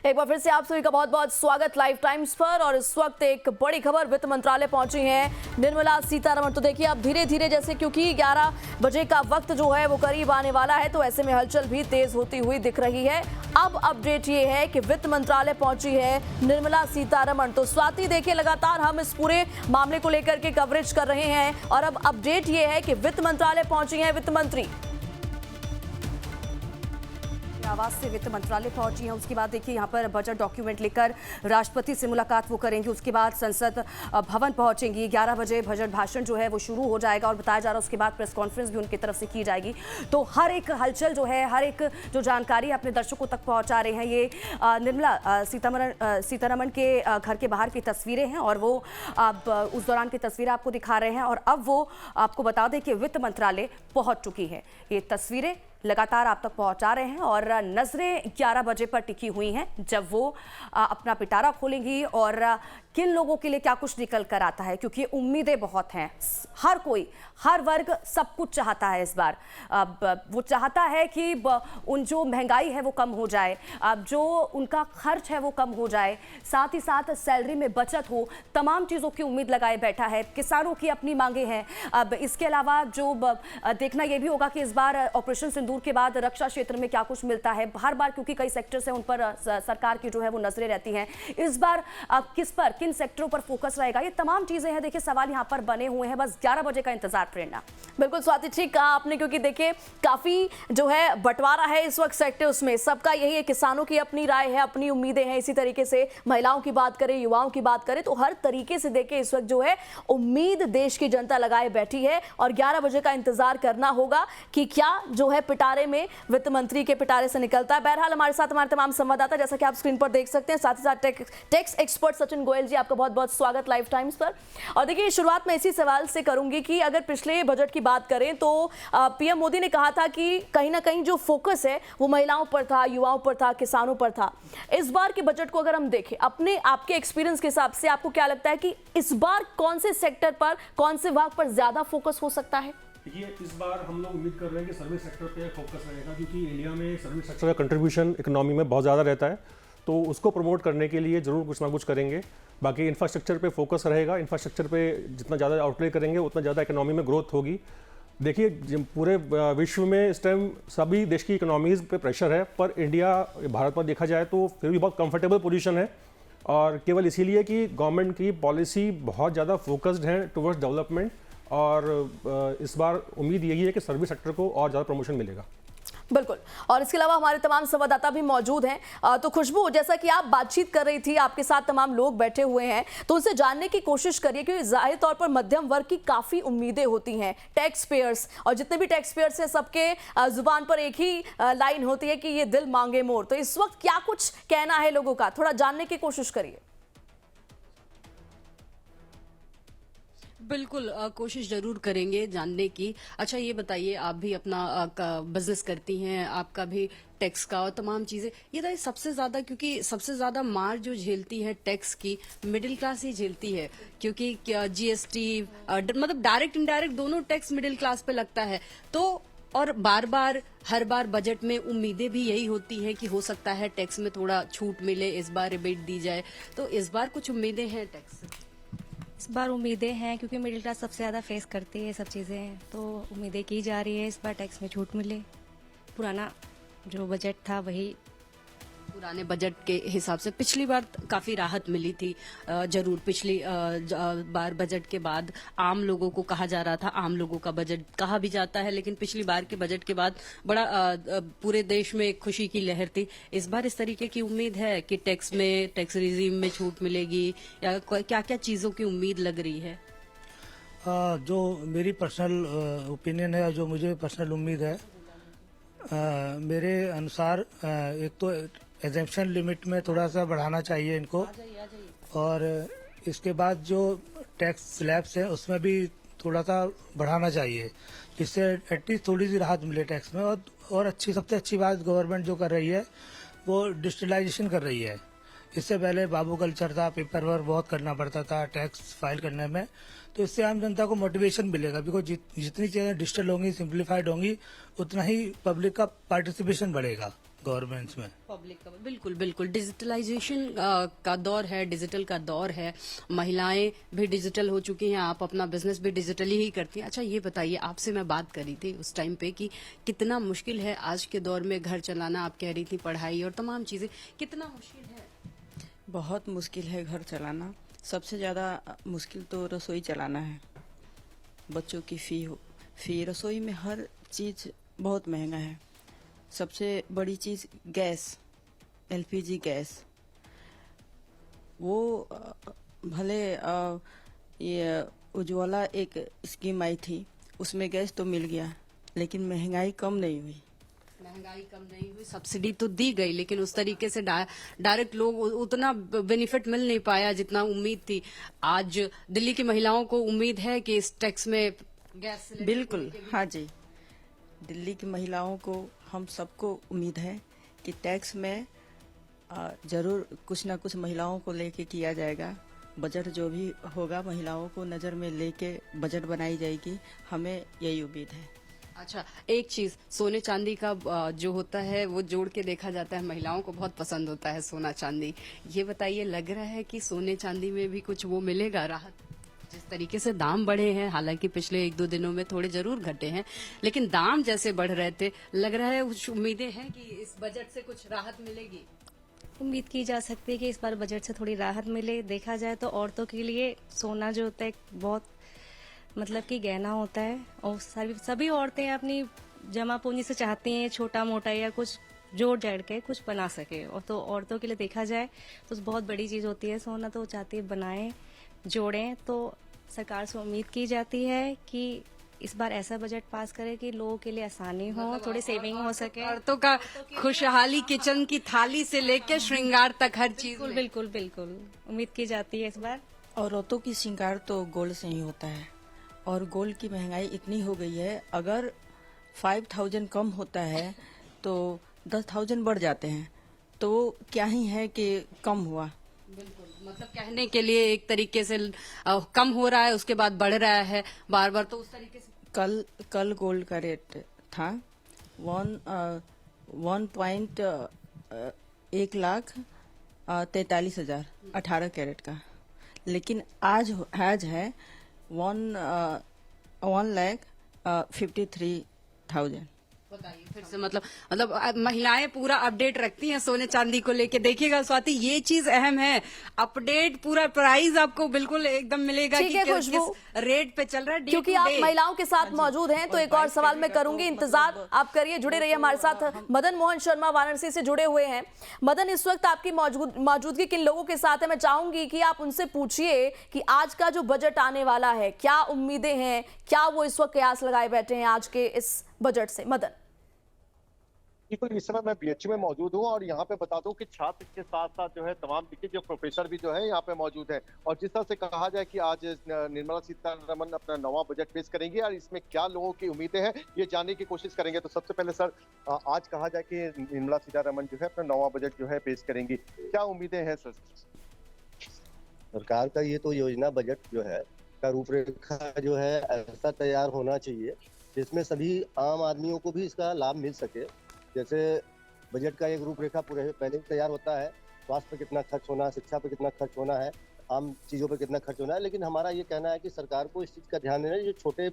एक बार फिर से आप सभी का बहुत बहुत स्वागत लाइव टाइम्स पर। और इस वक्त एक बड़ी खबर वित्त मंत्रालय पहुंची है निर्मला सीतारमण। तो देखिए अब धीरे धीरे जैसे क्योंकि 11 बजे का वक्त जो है वो करीब आने वाला है, तो ऐसे में हलचल भी तेज होती हुई दिख रही है। अब अपडेट ये है कि वित्त मंत्रालय पहुंची है निर्मला सीतारमण। तो स्वाति देखिए लगातार हम इस पूरे मामले को लेकर के कवरेज कर रहे हैं और अब अपडेट ये है कि वित्त मंत्रालय पहुंची है वित्त मंत्री। आवास से वित्त मंत्रालय पहुंची है। उसके बाद देखिए यहाँ पर बजट डॉक्यूमेंट लेकर राष्ट्रपति से मुलाकात वो करेंगी। उसके बाद संसद भवन पहुंचेंगी। 11 बजे बजट भाषण जो है वो शुरू हो जाएगा और बताया जा रहा है उसके बाद प्रेस कॉन्फ्रेंस भी उनकी तरफ से की जाएगी। तो हर एक हलचल जो है, हर एक जो जानकारी अपने दर्शकों तक पहुंचा रहे हैं। ये निर्मला सीतारमण के घर के बाहर की तस्वीरें हैं और वो अब उस दौरान की तस्वीरें आपको दिखा रहे हैं। और अब वो आपको बता दें कि वित्त मंत्रालय पहुंच चुकी है। ये तस्वीरें लगातार आप तक पहुंचा रहे हैं और नजरें 11 बजे पर टिकी हुई हैं जब वो अपना पिटारा खोलेंगी और किन लोगों के लिए क्या कुछ निकल कर आता है, क्योंकि उम्मीदें बहुत हैं। हर कोई, हर वर्ग सब कुछ चाहता है इस बार। अब वो चाहता है कि उन जो महंगाई है वो कम हो जाए, अब जो उनका खर्च है वो कम हो जाए, साथ ही साथ सैलरी में बचत हो, तमाम चीज़ों की उम्मीद लगाए बैठा है। किसानों की अपनी मांगे हैं। अब इसके अलावा जो देखना ये भी होगा कि इस बार ऑपरेशन सिंदूर के बाद रक्षा क्षेत्र में क्या कुछ मिलता है। हर बार क्योंकि कई सेक्टर्स हैं उन पर सरकार की जो है वो नजरें रहती हैं। इस बार किस पर, किन सेक्टरों पर फोकस रहेगा, ये तमाम चीजें हैं। देखिए सवाल यहाँ पर बने हुए हैं, बस 11 बजे का इंतजार। प्रेरणा बिल्कुल स्वाति ठीक कहा आपने, क्योंकि देखिए काफी जो है बंटवारा है इस वक्त सेक्टर्स में। सबका यही है, किसानों की अपनी राय है, अपनी उम्मीदें हैं। इसी तरीके से महिलाओं की बात करें, युवाओं की बात करें, तो हर तरीके से देखिए इस वक्त जो है उम्मीद देश की जनता लगाए बैठी है और 11 बजे का इंतजार करना होगा कि क्या जो है पिटारे में वित्त मंत्री के पिटारे से निकलता है। बहरहाल हमारे साथ हमारे तमाम संवाददाता जैसा कि आप स्क्रीन पर देख सकते हैं, साथ ही साथ टैक्स एक्सपर्ट सचिन गोयल जी, आपका बहुत बहुत स्वागत लाइव टाइम्स पर। और देखिए शुरुआत में इसी सवाल से करूंगी कि अगर पिछले बजट की बात करें तो पीएम मोदी ने कहा था कि कहीं ना कहीं जो फोकस है वो महिलाओं पर था, युवाओं पर था, किसानों पर था। इस बार के बजट को अगर हम देखें अपने आपके एक्सपीरियंस के हिसाब से, आपको क्या लगता है कि इस बार कौन से सेक्टर पर, कौन से विभाग पर ज्यादा फोकस हो सकता है? देखिए इस बार हम लोग उम्मीद कर रहे हैं कि सर्विस सेक्टर पे फोकस रहेगा, क्योंकि इंडिया में सर्विस सेक्टर का कंट्रीब्यूशन इकोनॉमी में बहुत ज़्यादा रहता है, तो उसको प्रमोट करने के लिए ज़रूर कुछ ना कुछ करेंगे। बाकी इंफ्रास्ट्रक्चर पे फोकस रहेगा। इंफ्रास्ट्रक्चर पे जितना ज़्यादा आउटले करेंगे उतना ज़्यादा इकोनॉमी में ग्रोथ होगी। देखिए पूरे विश्व में इस टाइम सभी देश की इकोनॉमीज़ पे प्रेशर है, पर इंडिया, भारत में देखा जाए तो फिर भी बहुत कंफर्टेबल पोजीशन है। और केवल इसीलिए कि गवर्नमेंट की पॉलिसी बहुत ज़्यादा फोकस्ड है टुवर्ड्स डेवलपमेंट। और इस बार उम्मीद यही है कि सर्विस सेक्टर को और ज़्यादा प्रमोशन मिलेगा। बिल्कुल। और इसके अलावा हमारे तमाम संवाददाता भी मौजूद हैं। तो खुशबू, जैसा कि आप बातचीत कर रही थी, आपके साथ तमाम लोग बैठे हुए हैं, तो उनसे जानने की कोशिश करिए, क्योंकि जाहिर तौर पर मध्यम वर्ग की काफ़ी उम्मीदें होती हैं। टैक्स पेयर्स, और जितने भी टैक्स पेयर्स हैं सबके जुबान पर एक ही लाइन होती है कि ये दिल मांगे मोर। तो इस वक्त क्या कुछ कहना है लोगों का, थोड़ा जानने की कोशिश करिए। बिल्कुल कोशिश ज़रूर करेंगे जानने की। अच्छा ये बताइए, आप भी अपना बिजनेस करती हैं, आपका भी टैक्स का और तमाम चीज़ें, ये तो सबसे ज़्यादा, क्योंकि सबसे ज़्यादा मार जो झेलती है टैक्स की मिडिल क्लास ही झेलती है, क्योंकि जीएसटी मतलब डायरेक्ट इनडायरेक्ट दोनों टैक्स मिडिल क्लास पे लगता है। तो और हर बार बजट में उम्मीदें भी यही होती हैं कि हो सकता है टैक्स में थोड़ा छूट मिले, इस बार रिबेट दी जाए। तो इस बार कुछ उम्मीदें हैं टैक्स से? इस बार उम्मीदें हैं, क्योंकि मिडिल क्लास सबसे ज़्यादा फेस करती है सब चीज़ें, तो उम्मीदें की जा रही है इस बार टैक्स में छूट मिले। पुराना जो बजट था वही, पुराने बजट के हिसाब से पिछली बार काफी राहत मिली थी। जरूर पिछली बार बजट के बाद आम लोगों को कहा जा रहा था, आम लोगों का बजट कहा भी जाता है, लेकिन पिछली बार के बजट के बाद बड़ा पूरे देश में एक खुशी की लहर थी। इस बार इस तरीके की उम्मीद है कि टैक्स रिजीम में छूट मिलेगी, या क्या क्या चीजों की उम्मीद लग रही है? जो मेरी पर्सनल ओपिनियन है, जो मुझे पर्सनल उम्मीद है, मेरे अनुसार एक तो एग्जेम्पशन लिमिट में थोड़ा सा बढ़ाना चाहिए इनको, और इसके बाद जो टैक्स स्लैब्स है उसमें भी थोड़ा सा बढ़ाना चाहिए, जिससे एटलीस्ट थोड़ी सी राहत मिले टैक्स में। और सबसे अच्छी बात गवर्नमेंट जो कर रही है वो डिजिटलाइजेशन कर रही है। इससे पहले बाबू कल्चर था, पेपर वर्क बहुत करना पड़ता था टैक्स फाइल करने में, तो इससे आम जनता को मोटिवेशन मिलेगा। बिकॉज जितनी चीज़ें डिजिटल होंगी, सिंप्लीफाइड होंगी, उतना ही पब्लिक का पार्टिसिपेशन बढ़ेगा गवर्नमेंट्स में। पब्लिक का बिल्कुल बिल्कुल डिजिटलाइजेशन का दौर है, डिजिटल का दौर है, महिलाएं भी डिजिटल हो चुकी हैं, आप अपना बिजनेस भी डिजिटली ही करती हैं। अच्छा ये बताइए, आपसे मैं बात करी थी उस टाइम पे कि कितना मुश्किल है आज के दौर में घर चलाना, आप कह रही थी पढ़ाई और तमाम चीजें, कितना मुश्किल है? बहुत मुश्किल है घर चलाना। सबसे ज़्यादा मुश्किल तो रसोई चलाना है। बच्चों की फी रसोई में हर चीज़ बहुत महंगा है। सबसे बड़ी चीज़ गैस, एलपीजी गैस। वो भले ये उज्ज्वला एक स्कीम आई थी, उसमें गैस तो मिल गया, लेकिन महंगाई कम नहीं हुई। महंगाई कम नहीं हुई, सब्सिडी तो दी गई, लेकिन उस तरीके से डायरेक्ट लोग उतना बेनिफिट मिल नहीं पाया जितना उम्मीद थी। आज दिल्ली की महिलाओं को उम्मीद है कि इस टैक्स में गैस सिलेंडर बिल्कुल, हाँ जी। दिल्ली की महिलाओं को, हम सबको उम्मीद है कि टैक्स में जरूर कुछ ना कुछ महिलाओं को लेके किया जाएगा। बजट जो भी होगा महिलाओं को नज़र में लेके बजट बनाई जाएगी, हमें यही उम्मीद है। अच्छा, एक चीज, सोने चांदी का जो होता है वो जोड़ के देखा जाता है, महिलाओं को बहुत पसंद होता है सोना चांदी। ये बताइए, लग रहा है कि सोने चांदी में भी कुछ वो मिलेगा राहत? जिस तरीके से दाम बढ़े हैं, हालांकि पिछले 1-2 दिनों में थोड़े जरूर घटे हैं, लेकिन दाम जैसे बढ़ रहे थे, लग रहा है कुछ उम्मीदें हैं कि इस बजट से कुछ राहत मिलेगी। उम्मीद की जा सकती है कि इस बार बजट से थोड़ी राहत मिले। देखा जाए तो औरतों के लिए सोना जो होता है बहुत मतलब कि गहना होता है, और सभी औरतें अपनी जमा पूंजी से चाहती हैं छोटा मोटा या कुछ जोड़ जाड़ के कुछ बना सके। और तो औरतों के लिए देखा जाए तो बहुत बड़ी चीज होती है सोना, तो वो चाहती है बनाएं, जोड़ें। तो सरकार से उम्मीद की जाती है कि इस बार ऐसा बजट पास करे कि लोगों के लिए आसानी हो, थोड़ी सेविंग हो सके। औरतों का खुशहाली किचन की थाली से लेकर श्रृंगार तक हर चीज बिल्कुल बिल्कुल बिल्कुल उम्मीद की जाती है इस बार। औरतों की श्रृंगार तो गोल्ड से ही होता है, और गोल्ड की महंगाई इतनी हो गई है, अगर 5000 कम होता है तो 10,000 बढ़ जाते हैं, तो क्या ही है कि कम हुआ। बिल्कुल, मतलब कहने के लिए एक तरीके से कम हो रहा है, उसके बाद बढ़ रहा है बार बार, तो उस तरीके से कल गोल्ड का रेट था 1,43,000 18 कैरेट का, लेकिन आज है 1,53,000। बताइए फिर से, मतलब महिलाएं पूरा अपडेट रखती हैं सोने चांदी को लेके। देखिएगा स्वाति, ये चीज अहम है, अपडेट पूरा प्राइस आपको बिल्कुल एकदम मिलेगा ठीक कि है किस खुशबू, रेट पे चल रहा है, क्योंकि आप महिलाओं के साथ मौजूद हैं तो एक और सवाल मैं करूंगी, इंतजार आप करिए, जुड़े रहिए हमारे साथ। मदन मोहन शर्मा वाराणसी से जुड़े हुए हैं। मदन, इस वक्त आपकी मौजूदगी किन लोगों के साथ है? मैं चाहूंगी कि आप उनसे पूछिए कि आज का जो बजट आने वाला है, क्या उम्मीदें हैं, क्या वो इस वक्त कयास लगाए बैठे हैं आज के इस बजट से? मदन। बिल्कुल, इस समय मैं बीएचयू में मौजूद हूँ और यहाँ पे बता दूं कि छात्र के साथ साथ जो है तमाम देखिए जो प्रोफेसर भी जो है यहाँ पे मौजूद है। और जिस तरह से कहा जाए कि आज निर्मला सीतारमण अपना नवा बजट पेश करेंगे और इसमें क्या लोगों की उम्मीदें हैं ये जानने की कोशिश करेंगे। तो सबसे पहले सर, आज कहा जाए कि निर्मला सीतारमण जो है अपना नवा बजट जो है पेश करेंगी, क्या उम्मीदें हैं सर? सरकार का ये तो योजना बजट जो है का रूपरेखा जो है ऐसा तैयार होना चाहिए जिसमें सभी आम आदमियों को भी इसका लाभ मिल सके। जैसे बजट का एक रूपरेखा पूरे पहले तैयार होता है, स्वास्थ्य पे कितना खर्च होना है, शिक्षा पे कितना खर्च होना है, आम चीज़ों पे कितना खर्च होना है, लेकिन हमारा ये कहना है कि सरकार को इस चीज़ का ध्यान देना है, जो छोटे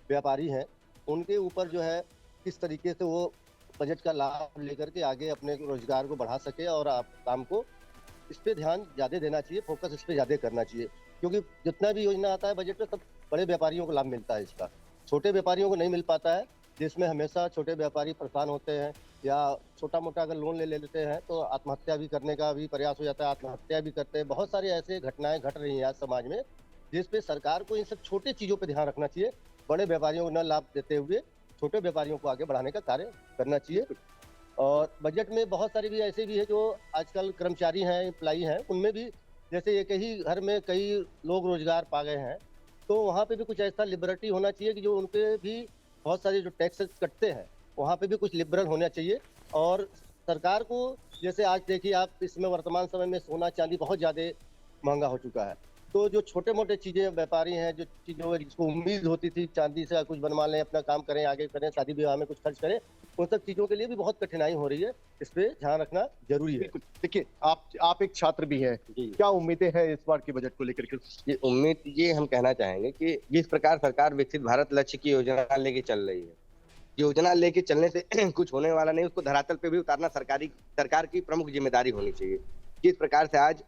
व्यापारी हैं उनके ऊपर जो है किस तरीके से वो बजट का लाभ लेकर के आगे अपने रोजगार को बढ़ा सके और काम को इस पे ध्यान ज़्यादा देना चाहिए, फोकस इस पे ज़्यादा करना चाहिए। क्योंकि जितना भी योजना आता है बजट में सब बड़े व्यापारियों को लाभ मिलता है, इसका छोटे व्यापारियों को नहीं मिल पाता है, जिसमें हमेशा छोटे व्यापारी परेशान होते हैं या छोटा मोटा अगर लोन ले लेते हैं तो आत्महत्या भी करने का भी प्रयास हो जाता है, आत्महत्या भी करते हैं। बहुत सारी ऐसे घटनाएं घट रही हैं आज समाज में, जिस पे सरकार को इन सब छोटे चीज़ों पे ध्यान रखना चाहिए, बड़े व्यापारियों को न लाभ देते हुए छोटे व्यापारियों को आगे बढ़ाने का कार्य करना चाहिए। और बजट में बहुत सारे भी ऐसे भी है जो आजकल कर्मचारी हैं, एम्प्लॉई हैं, उनमें भी जैसे एक ही घर में कई लोग रोजगार पा गए हैं, तो वहाँ पे भी कुछ ऐसा लिबर्टी होना चाहिए कि जो उनपे भी बहुत सारे जो टैक्स कटते हैं वहाँ पे भी कुछ लिबरल होना चाहिए। और सरकार को जैसे आज देखिए आप, इसमें वर्तमान समय में सोना चांदी बहुत ज़्यादा महंगा हो चुका है, तो जो छोटे मोटे चीज़ें व्यापारी हैं, जो चीज़ों जिसको उम्मीद होती थी चांदी से कुछ बनवा लें, अपना काम करें, आगे करें, शादी विवाह में कुछ खर्च करें, उन सब चीजों के लिए भी बहुत कठिनाई हो रही है। इस पे ध्यान रखना जरूरी है। बिल्कुल। देखिए, आप एक छात्र भी हैं, क्या उम्मीदें हैं इस बार के बजट को लेकर के? ये उम्मीद ये हम कहना चाहेंगे कि जिस प्रकार सरकार विकसित भारत लक्ष्य की योजना लेके चल रही है, योजना लेके चलने से कुछ होने वाला नहीं, उसको धरातल पे भी उतारना सरकार की प्रमुख जिम्मेदारी होनी चाहिए। जिस प्रकार से आज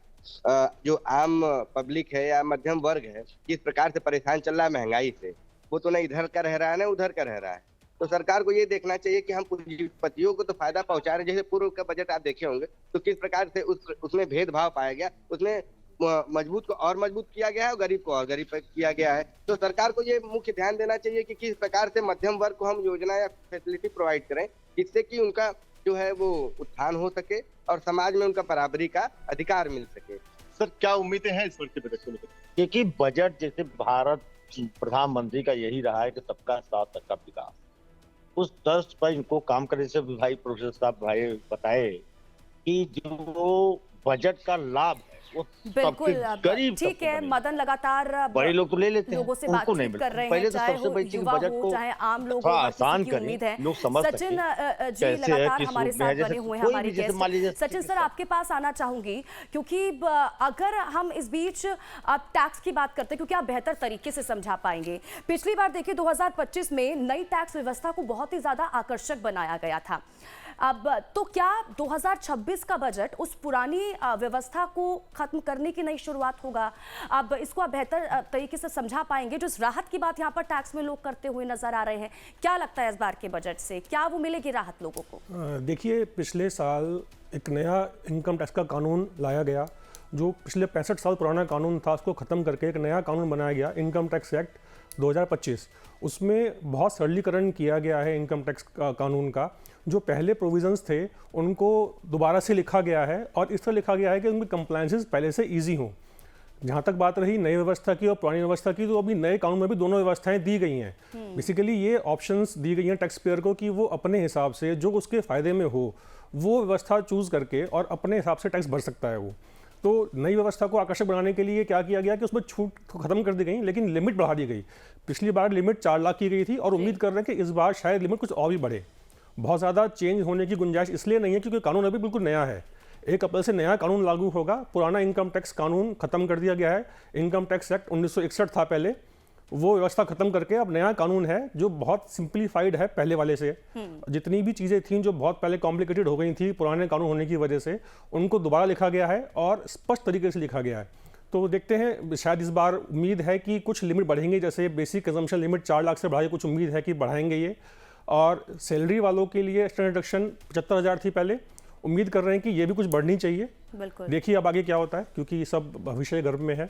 जो आम पब्लिक है या मध्यम वर्ग है, जिस प्रकार से परेशान चल रहा है महंगाई से, वो तो न इधर का रह रहा है न उधर का रह रहा है। तो सरकार को ये देखना चाहिए कि हम पूंजीपतियों को तो फायदा पहुंचा रहे हैं। जैसे पूर्व का बजट आप देखे होंगे तो किस प्रकार से उसमें भेदभाव पाया गया, उसमें मजबूत को और मजबूत किया गया है और गरीब को और गरीब किया गया है। तो सरकार को ये मुख्य ध्यान देना चाहिए कि किस प्रकार से मध्यम वर्ग को हम योजना या फैसिलिटी प्रोवाइड करें, जिससे कि उनका जो है वो उत्थान हो सके और समाज में उनका बराबरी का अधिकार मिल सके। सर, क्या उम्मीदें हैं इस वर्ष के बजट को लेकर? क्योंकि बजट जैसे भारत प्रधानमंत्री का यही रहा है कि सबका साथ सबका विकास, उस तर्ज पर इनको काम करने से भाई प्रोफेसर साहब भाई बताए कि जो बजट का लाभ है वो बिल्कुल गरीब ठीक है। मदन लगातार बड़े लोग तो ले लेते हैं, लोगों से उनको नहीं बातचीत मिलता। कर रहे पहले हैं, तो चाहे सबसे वो बड़ी चीज युवा बजट हो को चाहे आम लोग थोड़ा हो, आसान की करें, उम्मीद है। लोग समझ सकें सचिन जी कैसे है, लगातार किस हमारे रूप में है। साथ बने जैसे हुए हैं कोई हमारे भी जैसे मान लीजिए सचिन सर, आपके पास आना चाहूंगी क्योंकि अगर हम इस बीच आप टैक्स की बात करते हैं, क्योंकि आप बेहतर तरीके से समझा पाएंगे। पिछली बार देखिए 2025 में नई टैक्स व्यवस्था को बहुत ही ज्यादा आकर्षक बनाया गया था। अब तो क्या 2026 का बजट उस पुरानी व्यवस्था को खत्म करने की नई शुरुआत होगा? अब इसको आप बेहतर तरीके से समझा पाएंगे। जो इस राहत की बात यहाँ पर टैक्स में लोग करते हुए नजर आ रहे हैं, क्या लगता है इस बार के बजट से क्या वो मिलेगी राहत लोगों को? देखिए, पिछले साल एक नया इनकम टैक्स का कानून लाया गया, जो पिछले 65 साल पुराना कानून था उसको ख़त्म करके एक नया कानून बनाया गया, इनकम टैक्स एक्ट 2025। उसमें बहुत सरलीकरण किया गया है इनकम टैक्स कानून का। जो पहले प्रोविजंस थे उनको दोबारा से लिखा गया है और इस तरह लिखा गया है कि उनकी कंप्लायंसेस पहले से ईजी हों। जहाँ तक बात रही नई व्यवस्था की और पुरानी व्यवस्था की, तो अभी नए कानून में भी दोनों व्यवस्थाएं दी गई हैं। बेसिकली ये ऑप्शंस दी गई हैं टैक्स पेयर को कि वो अपने हिसाब से जो उसके फ़ायदे में हो वो व्यवस्था चूज़ करके और अपने हिसाब से टैक्स भर सकता है वो। तो नई व्यवस्था को आकर्षक बनाने के लिए क्या किया गया कि उसमें छूट खत्म कर दी गई, लेकिन लिमिट बढ़ा दी गई। पिछली बार लिमिट 4 लाख की गई थी और उम्मीद कर रहे हैं कि इस बार शायद लिमिट कुछ और भी बढ़े। बहुत ज़्यादा चेंज होने की गुंजाइश इसलिए नहीं है क्योंकि कानून अभी बिल्कुल नया है। 1 अप्रैल से नया कानून लागू होगा। पुराना इनकम टैक्स कानून खत्म कर दिया गया है। इनकम टैक्स एक्ट 1961 था पहले, वो व्यवस्था खत्म करके अब नया कानून है जो बहुत सिंप्लीफाइड है पहले वाले से। जितनी भी चीज़ें थीं जो बहुत पहले कॉम्प्लिकेटेड हो गई थी पुराने कानून होने की वजह से, उनको दोबारा लिखा गया है और स्पष्ट तरीके से लिखा गया है। तो देखते हैं, शायद इस बार उम्मीद है कि कुछ लिमिट बढ़ेंगे, जैसे बेसिक कंजम्पशन लिमिट 4 लाख से बढ़ाई, कुछ उम्मीद है कि बढ़ाएंगे ये। और सैलरी वालों के लिए स्टैंडर्ड डिडक्शन 75,000 थी पहले, उम्मीद कर रहे हैं कि ये भी कुछ बढ़नी चाहिए। देखिए अब आगे क्या होता है, क्योंकि ये सब भविष्य गर्भ में है।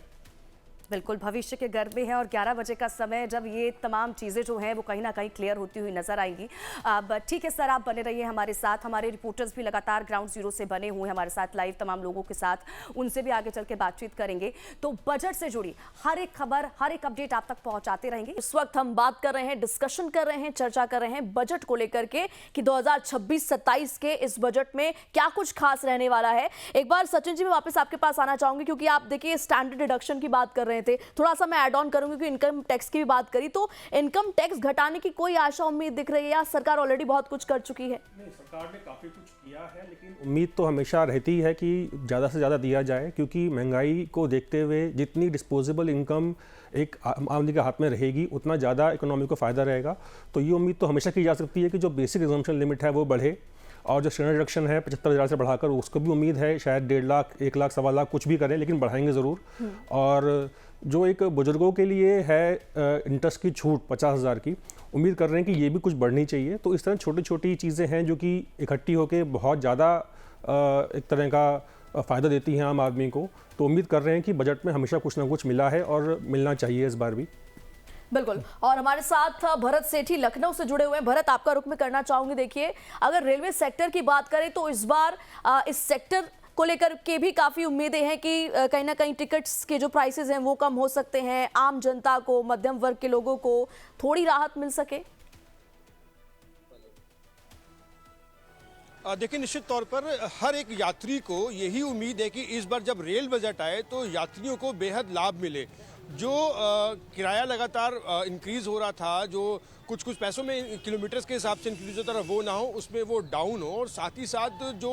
बिल्कुल भविष्य के गर्भ में है और 11 बजे का समय जब ये तमाम चीज़ें जो हैं वो कहीं ना कहीं क्लियर होती हुई नजर आएंगी। अब ठीक है सर, आप बने रहिए हमारे साथ। हमारे रिपोर्टर्स भी लगातार ग्राउंड जीरो से बने हुए हैं हमारे साथ लाइव, तमाम लोगों के साथ, उनसे भी आगे चल के बातचीत करेंगे। तो बजट से जुड़ी हर एक खबर, हर एक अपडेट आप तक पहुंचाते रहेंगे। इस वक्त हम बात कर रहे हैं, डिस्कशन कर रहे हैं, चर्चा कर रहे हैं बजट को लेकर के कि 2026-27 के इस बजट में क्या कुछ खास रहने वाला है। एक बार सचिन जी मैं वापस आपके पास आना चाहूंगी, क्योंकि आप देखिए स्टैंडर्ड डिडक्शन की बात कर रहे थे, थोड़ा सा मैं ऐड ऑन करूंगी कि इनकम टैक्स की भी बात करी, तो इनकम टैक्स घटाने की कोई आशा उम्मीद दिख रही है या सरकार ऑलरेडी बहुत कुछ कर चुकी है? नहीं, सरकार ने काफ़ी कुछ किया है, लेकिन उम्मीद तो हमेशा रहती है कि ज़्यादा से ज़्यादा दिया जाए, क्योंकि महंगाई को देखते हुए जितनी डिस्पोजेबल इनकम एक आम आदमी के हाथ में रहेगी उतना ज़्यादा इकोनॉमी को फ़ायदा रहेगा। तो ये उम्मीद तो हमेशा की जा सकती है कि जो बेसिक एग्जम्पशन लिमिट है वो बढ़े, और जो स्टैंडर्ड डिडक्शन है 75,000 से बढ़ाकर उसको भी उम्मीद है शायद 1.5 लाख, 1 लाख, 1.25 लाख कुछ भी करें, लेकिन बढ़ाएंगे ज़रूर। और जो एक बुजुर्गों के लिए है इंटरेस्ट की छूट 50,000 की, उम्मीद कर रहे हैं कि ये भी कुछ बढ़नी चाहिए। तो इस तरह छोटी छोटी चीज़ें हैं जो कि इकट्ठी होकर बहुत ज़्यादा एक तरह का फ़ायदा देती हैं आम आदमी को। तो उम्मीद कर रहे हैं कि बजट में हमेशा कुछ ना कुछ मिला है और मिलना चाहिए इस बार भी। बिल्कुल। और हमारे साथ भरत सेठी लखनऊ से जुड़े हुए हैं। भरत, आपका रुख में करना चाहूंगी। देखिए, अगर रेलवे सेक्टर की बात करें तो इस बार इस सेक्टर को लेकर के भी काफी उम्मीदें हैं कि कहीं ना कहीं टिकट्स के जो प्राइसेस हैं वो कम हो सकते हैं, आम जनता को, मध्यम वर्ग के लोगों को थोड़ी राहत मिल सके। देखिए, निश्चित तौर पर हर एक यात्री को यही उम्मीद है कि इस बार जब रेल बजट आए तो यात्रियों को बेहद लाभ मिले। जो किराया लगातार इंक्रीज हो रहा था, जो कुछ कुछ पैसों में किलोमीटर्स के हिसाब से इनक्रीज होता रहा, वो ना हो, उसमें वो डाउन हो। और साथ ही साथ जो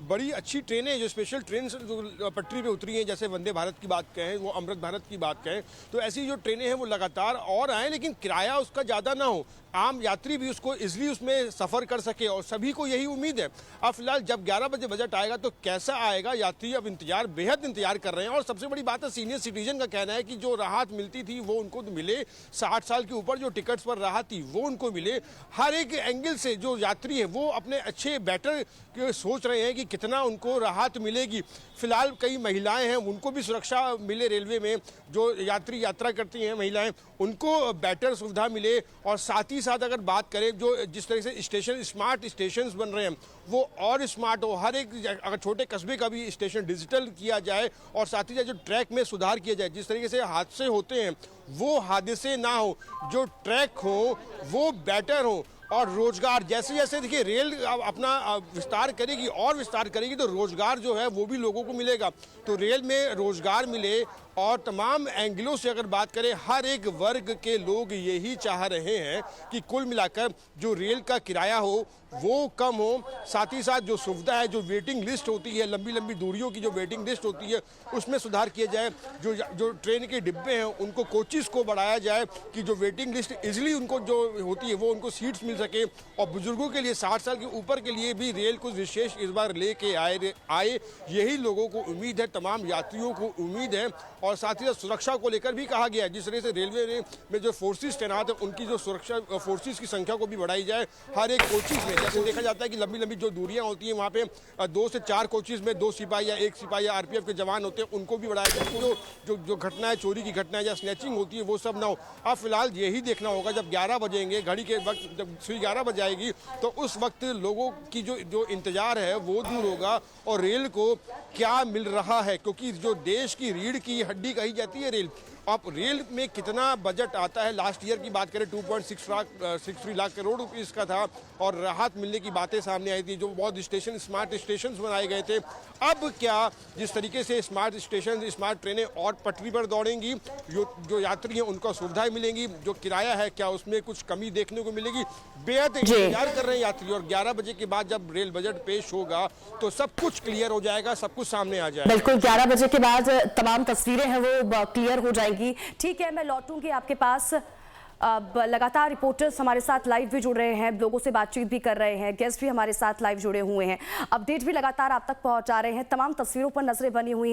बड़ी अच्छी ट्रेनें, जो स्पेशल ट्रेन जो पटरी पे उतरी हैं, जैसे वंदे भारत की बात कहें, वो अमृत भारत की बात कहें, तो ऐसी जो ट्रेनें हैं वो लगातार और आएँ, लेकिन किराया उसका ज़्यादा ना हो, आम यात्री भी उसको इजली उसमें सफ़र कर सके, और सभी को यही उम्मीद है। अब फिलहाल जब 11 बजे बजट आएगा तो कैसा आएगा, यात्री अब बेहद इंतजार कर रहे हैं। और सबसे बड़ी बात है, सीनियर सिटीजन का कहना है कि जो राहत मिलती थी वो उनको मिले, 60 साल के ऊपर जो टिकट्स पर राहत थी वो उनको मिले। हर एक एंगल से जो यात्री है वो अपने अच्छे बेटर सोच रहे हैं कि कितना उनको राहत मिलेगी। फिलहाल कई महिलाएं हैं, उनको भी सुरक्षा मिले, रेलवे में जो यात्री यात्रा करती हैं महिलाएं, उनको बेटर सुविधा मिले। और साथ ही साथ अगर बात करें, जो जिस तरह से स्टेशन, स्मार्ट स्टेशंस बन रहे हैं वो और स्मार्ट हो, हर एक अगर छोटे कस्बे का भी स्टेशन डिजिटल किया जाए, और साथ ही साथ जो ट्रैक में सुधार किया जाए, जिस तरीके से हादसे होते हैं वो हादसे ना हो, जो ट्रैक हो वो बेटर हो। और रोजगार, जैसे जैसे देखिए रेल अपना विस्तार करेगी और विस्तार करेगी तो रोजगार जो है वो भी लोगों को मिलेगा। तो रेल में रोजगार मिले, और तमाम एंगलों से अगर बात करें, हर एक वर्ग के लोग यही चाह रहे हैं कि कुल मिलाकर जो रेल का किराया हो वो कम हो। साथ ही साथ जो सुविधा है, जो वेटिंग लिस्ट होती है, लंबी लंबी दूरियों की जो वेटिंग लिस्ट होती है उसमें सुधार किया जाए। जो ट्रेन के डिब्बे हैं उनको, कोचेस को बढ़ाया जाए कि जो वेटिंग लिस्ट इजीली उनको जो होती है वो उनको सीट्स मिल सके। और बुजुर्गों के लिए, 60 साल के ऊपर के लिए भी रेल कुछ विशेष इस बार लेके आए, यही लोगों को उम्मीद है, तमाम यात्रियों को उम्मीद है। और साथ ही साथ सुरक्षा को लेकर भी कहा गया है, जिस तरह से रेलवे में जो फोर्सेस तैनात है उनकी जो सुरक्षा फोर्सेस की संख्या को भी बढ़ाई जाए जो एक कोचेज में। जैसे देखा जाता है कि लंबी लंबी जो दूरियां होती हैं वहाँ पे 2 से 4 कोचेज में 2 सिपाही या 1 सिपाही या आरपीएफ के जवान होते हैं, उनको भी बढ़ाया जाए। जो घटनाएं, चोरी की घटनाएं या स्नैचिंग होती है वो सब ना हो। अब फिलहाल यही देखना होगा, जब 11 बजेंगे, घड़ी के वक्त जब सुई 11 बज जाएगी तो उस वक्त लोगों की जो इंतजार है वो दूर होगा, और रेल को क्या मिल रहा है, क्योंकि जो देश की रीढ़ की हड्डी कही जाती है रेल। अब रेल में कितना बजट आता है, लास्ट ईयर की बात करें 2.63 लाख करोड़ रुपीस का था, और राहत मिलने की बातें सामने आई थी, जो बहुत स्टेशन, स्मार्ट स्टेशन बनाए गए थे। अब क्या जिस तरीके से स्मार्ट स्टेशन, स्मार्ट ट्रेनें और पटरी पर दौड़ेंगी, जो यात्री हैं उनको सुविधाएं मिलेंगी, जो किराया है क्या उसमें कुछ कमी देखने को मिलेगी, बेहद इंतजार कर रहे हैं यात्री। और 11 बजे के बाद जब रेल बजट पेश होगा तो सब कुछ क्लियर हो जाएगा, सब कुछ सामने आ जाएगा। बिल्कुल, 11 बजे के बाद तमाम तस्वीरें हैं वो क्लियर हो जाएगी। ठीक है, मैं लौटूंगी आपके पास। अब लगातार रिपोर्टर्स हमारे साथ लाइव भी जुड़ रहे हैं, लोगों से बातचीत भी कर रहे हैं, गेस्ट भी हमारे साथ लाइव जुड़े हुए हैं, अपडेट भी लगातार आप तक पहुंचा रहे हैं, तमाम तस्वीरों पर नजरें बनी हुई हैं।